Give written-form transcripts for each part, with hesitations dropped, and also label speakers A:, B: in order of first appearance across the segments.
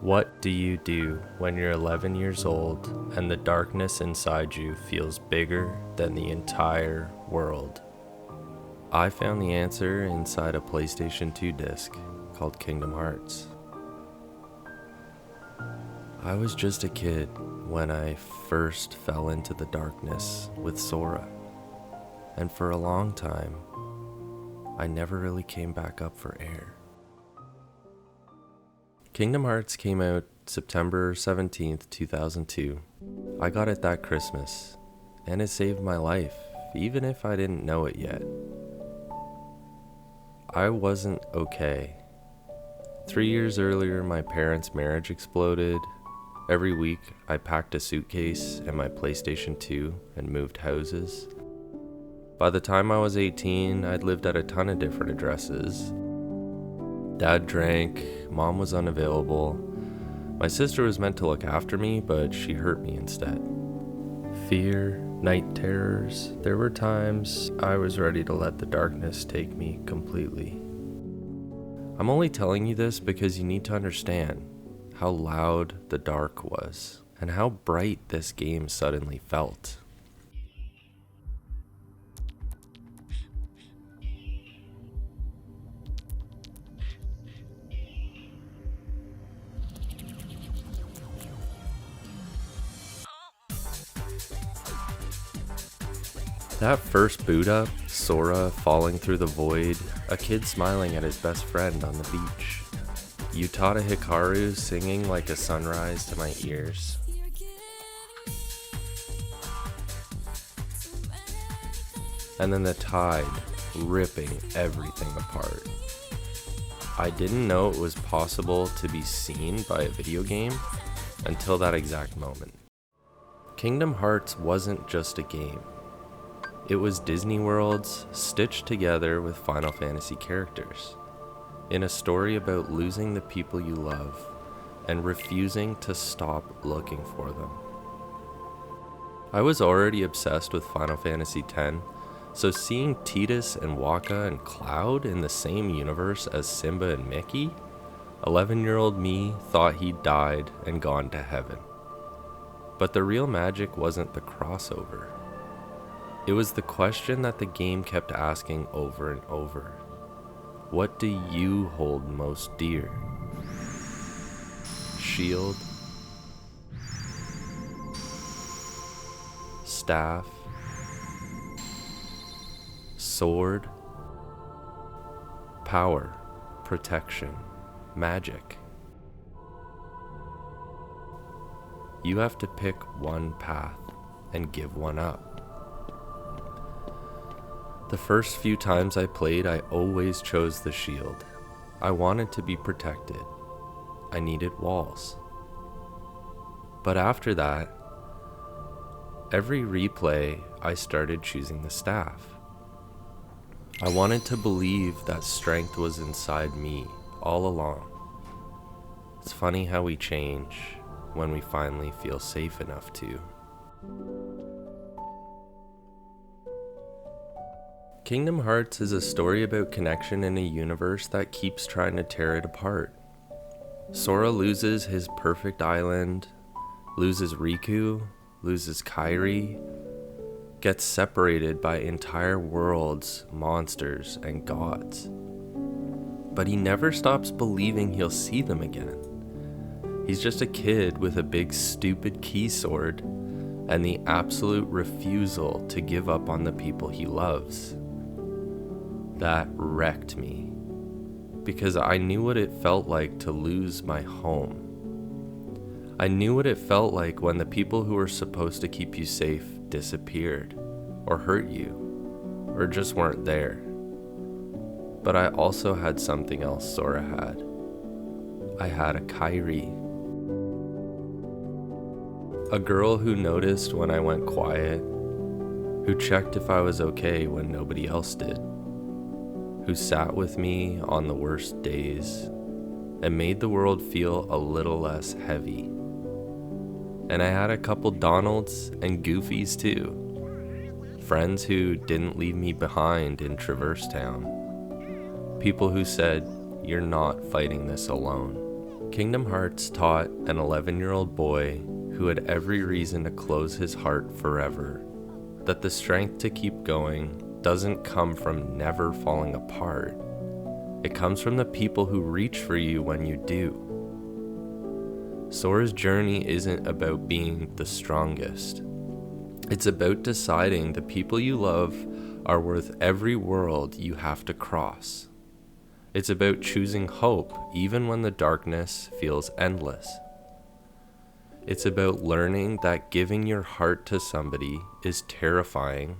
A: What do you do when you're 11 years old and the darkness inside you feels bigger than the entire world? I found the answer inside a PlayStation 2 disc called Kingdom Hearts. I was just a kid when I first fell into the darkness with Sora, and for a long time, I never really came back up for air. Kingdom Hearts came out September 17th, 2002. I got it that Christmas, and it saved my life, even if I didn't know it yet. I wasn't okay. 3 years earlier, my parents' marriage exploded. Every week, I packed a suitcase and my PlayStation 2 and moved houses. By the time I was 18, I'd lived at a ton of different addresses. Dad drank, mom was unavailable. My sister was meant to look after me, but she hurt me instead. Fear, night terrors, there were times I was ready to let the darkness take me completely. I'm only telling you this because you need to understand how loud the dark was and how bright this game suddenly felt. That first boot up, Sora falling through the void, a kid smiling at his best friend on the beach. Utada Hikaru singing like a sunrise to my ears. And then the tide ripping everything apart. I didn't know it was possible to be seen by a video game until that exact moment. Kingdom Hearts wasn't just a game. It was Disney worlds stitched together with Final Fantasy characters, in a story about losing the people you love and refusing to stop looking for them. I was already obsessed with Final Fantasy X, so seeing Tidus and Wakka and Cloud in the same universe as Simba and Mickey, 11-year-old me thought he'd died and gone to heaven. But the real magic wasn't the crossover. It was the question that the game kept asking over and over. What do you hold most dear? Shield? Staff? Sword? Power? Protection? Magic? You have to pick one path and give one up. The first few times I played, I always chose the shield. I wanted to be protected. I needed walls. But after that, every replay, I started choosing the staff. I wanted to believe that strength was inside me all along. It's funny how we change when we finally feel safe enough to. Kingdom Hearts is a story about connection in a universe that keeps trying to tear it apart. Sora loses his perfect island, loses Riku, loses Kairi, gets separated by entire worlds, monsters, and gods. But he never stops believing he'll see them again. He's just a kid with a big stupid key sword and the absolute refusal to give up on the people he loves. That wrecked me, because I knew what it felt like to lose my home. I knew what it felt like when the people who were supposed to keep you safe disappeared, or hurt you, or just weren't there. But I also had something else Sora had. I had a Kairi. A girl who noticed when I went quiet, who checked if I was okay when nobody else did, who sat with me on the worst days and made the world feel a little less heavy. And I had a couple Donalds and Goofies too. Friends who didn't leave me behind in Traverse Town. People who said, "You're not fighting this alone." Kingdom Hearts taught an 11-year-old boy who had every reason to close his heart forever that the strength to keep going doesn't come from never falling apart. It comes from the people who reach for you when you do. Sora's journey isn't about being the strongest. It's about deciding the people you love are worth every world you have to cross. It's about choosing hope even when the darkness feels endless. It's about learning that giving your heart to somebody is terrifying,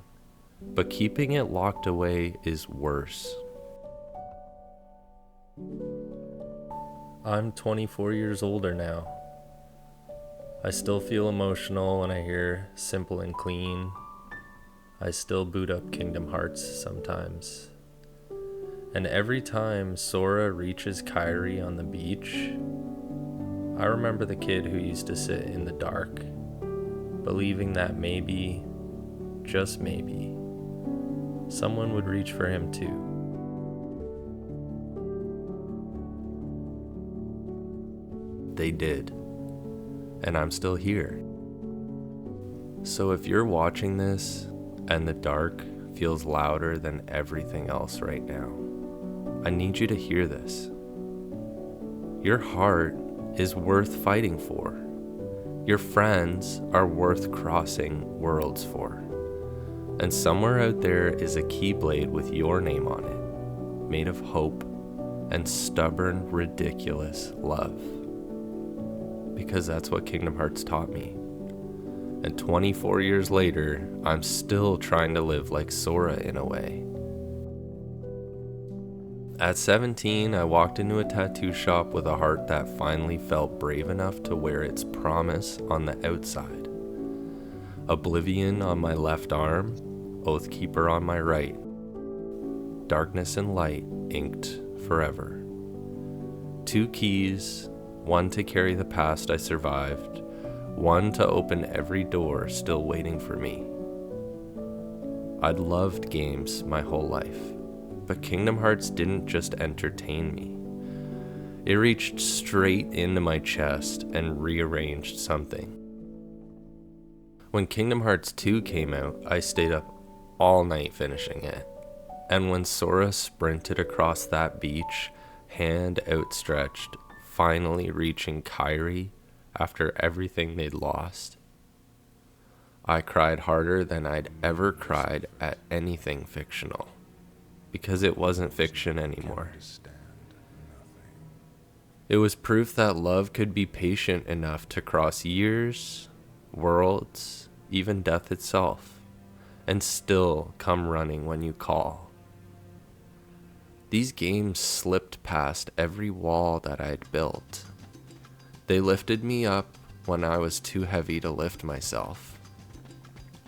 A: but keeping it locked away is worse. I'm 24 years older now. I still feel emotional when I hear Simple and Clean. I still boot up Kingdom Hearts sometimes. And every time Sora reaches Kairi on the beach, I remember the kid who used to sit in the dark, believing that maybe, just maybe, someone would reach for him too. They did, and I'm still here. So if you're watching this and the dark feels louder than everything else right now, I need you to hear this. Your heart is worth fighting for. Your friends are worth crossing worlds for. And somewhere out there is a keyblade with your name on it, made of hope and stubborn, ridiculous love. Because that's what Kingdom Hearts taught me. And 24 years later, I'm still trying to live like Sora in a way. At 17, I walked into a tattoo shop with a heart that finally felt brave enough to wear its promise on the outside. Oblivion on my left arm, Oathkeeper on my right. Darkness and light inked forever. 2 keys, one to carry the past I survived, one to open every door still waiting for me. I'd loved games my whole life. But Kingdom Hearts didn't just entertain me. It reached straight into my chest and rearranged something. When Kingdom Hearts 2 came out, I stayed up all night finishing it. And when Sora sprinted across that beach, hand outstretched, finally reaching Kairi after everything they'd lost, I cried harder than I'd ever cried at anything fictional. Because it wasn't fiction anymore. It was proof that love could be patient enough to cross years, worlds, even death itself, and still come running when you call. These games slipped past every wall that I'd built. They lifted me up when I was too heavy to lift myself.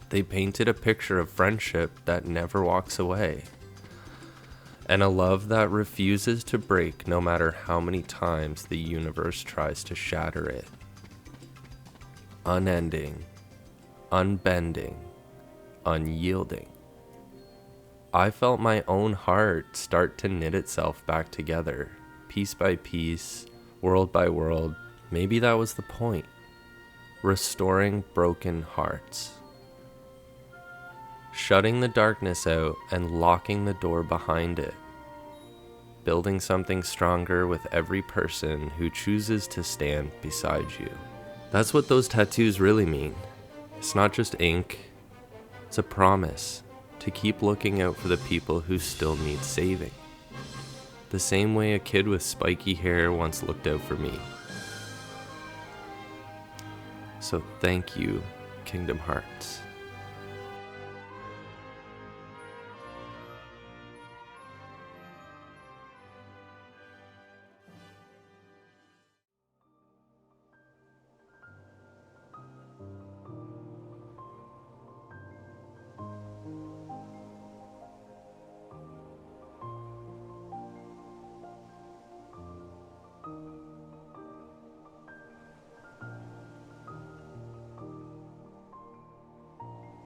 A: They painted a picture of friendship that never walks away. And a love that refuses to break no matter how many times the universe tries to shatter it. Unending, unbending, unyielding. I felt my own heart start to knit itself back together, piece by piece, world by world. Maybe that was the point. Restoring broken hearts. Shutting the darkness out and locking the door behind it. Building something stronger with every person who chooses to stand beside you. That's what those tattoos really mean. It's not just ink. It's a promise to keep looking out for the people who still need saving. The same way a kid with spiky hair once looked out for me. So thank you, Kingdom Hearts.